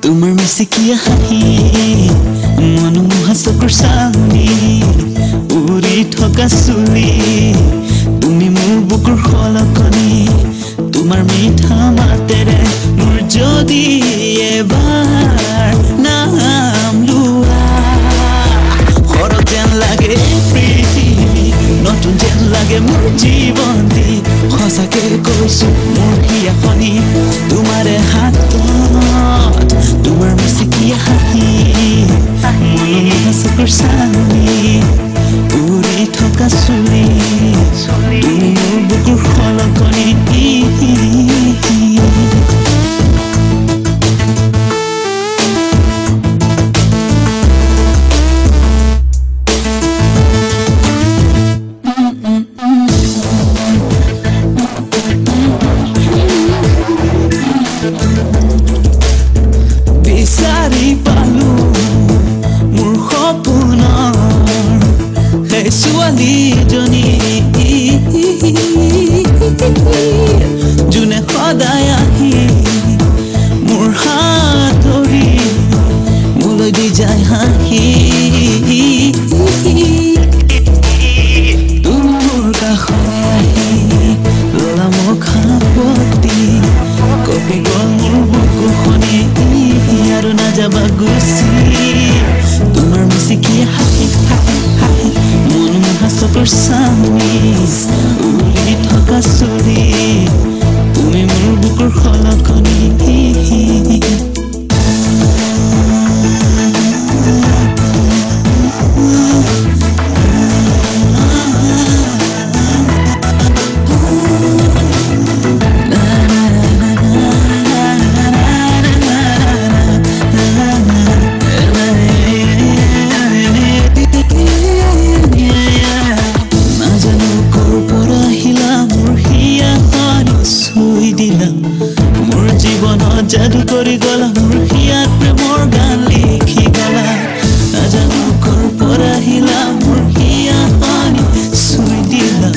তোমাৰ মিচিকিয়া হাঁহি মনোমোহা চকুৰ চাউনি উৰি থকা চুলি তুমি মোৰ বুকুৰ খলকনি তোমাৰ মিঠা মাতেৰে মোৰ যদি এবাৰ নাম লোৱা সৰগ যেন লাগে পৃথিৱী নতুন যেন লাগে মোৰ জীৱনটি সঁচাকে কৈছো মোৰ হিয়াখনি তোমাৰে হাতত তোমাৰ মিচিকিয়া হাঁহি মনোমোহা চকুৰ চাউনি উৰি থকা চুলি তুমি মোৰ বুকুৰ খলকনি বিচাৰি পালো মোৰ সপোনৰ সেই ছোৱালীজনী যোনে সদায় আহি মোৰ হাত ধৰি মোলৈ দি যায় হাঁহি তুমি মোৰ কাষলৈ আহি ললা মোক সাৱটি কপি গ'ল মোৰ বুকুখনি আৰু নাযাবা গুচি তোমাৰ মিচিকিয়া হাঁহি মনোমোহা চকুৰ চাউনি উৰি থকা চুলি তুমি মোৰ বুকুৰ খলকনি মোৰ জীৱনত যাদু কৰি গলা মোৰ হিয়াত প্ৰেমৰ গান লিখি গলা নাজানো কৰ পৰা আহিলা মোৰ হিয়াখনি চুই দিলা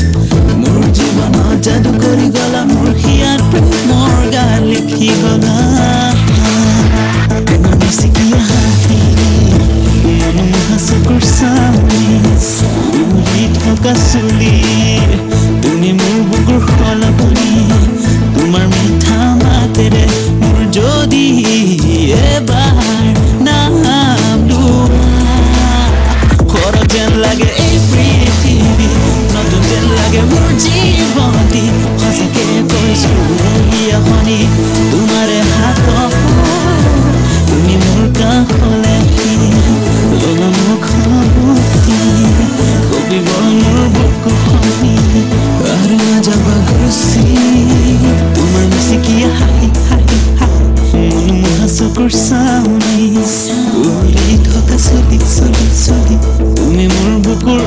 মোৰ জীৱনত যাদু কৰি গলা মোৰ হিয়াত প্ৰেমৰ গান লিখি গলা তোমাৰ মিচিকিয়া হাঁহি মনোমোহা চকুৰ চাউনি উৰি থকা চুলি তুমি মোৰ বুকুৰ খলকনি তোমাৰ মিঠা মাতেৰে মোৰ যদি এবাৰ নাম লোৱা সৰগ যেন লাগে এই পৃথিৱী নতুন যেন লাগে মোৰ জীৱনটি সঁচাকে কৈছো হিয়াখনি তোমাৰে হাতত তুমি মোৰ কাষলৈ ললা মোক সাৱটি কবিব মোৰ বুকুখনি আৰু নাযাবা গুচি তোমাৰ মিচিকিয়া হাঁহি মনোমোহা চকুৰ চাউনি উৰি থকা চলি তুমি মোৰ বুকুৰ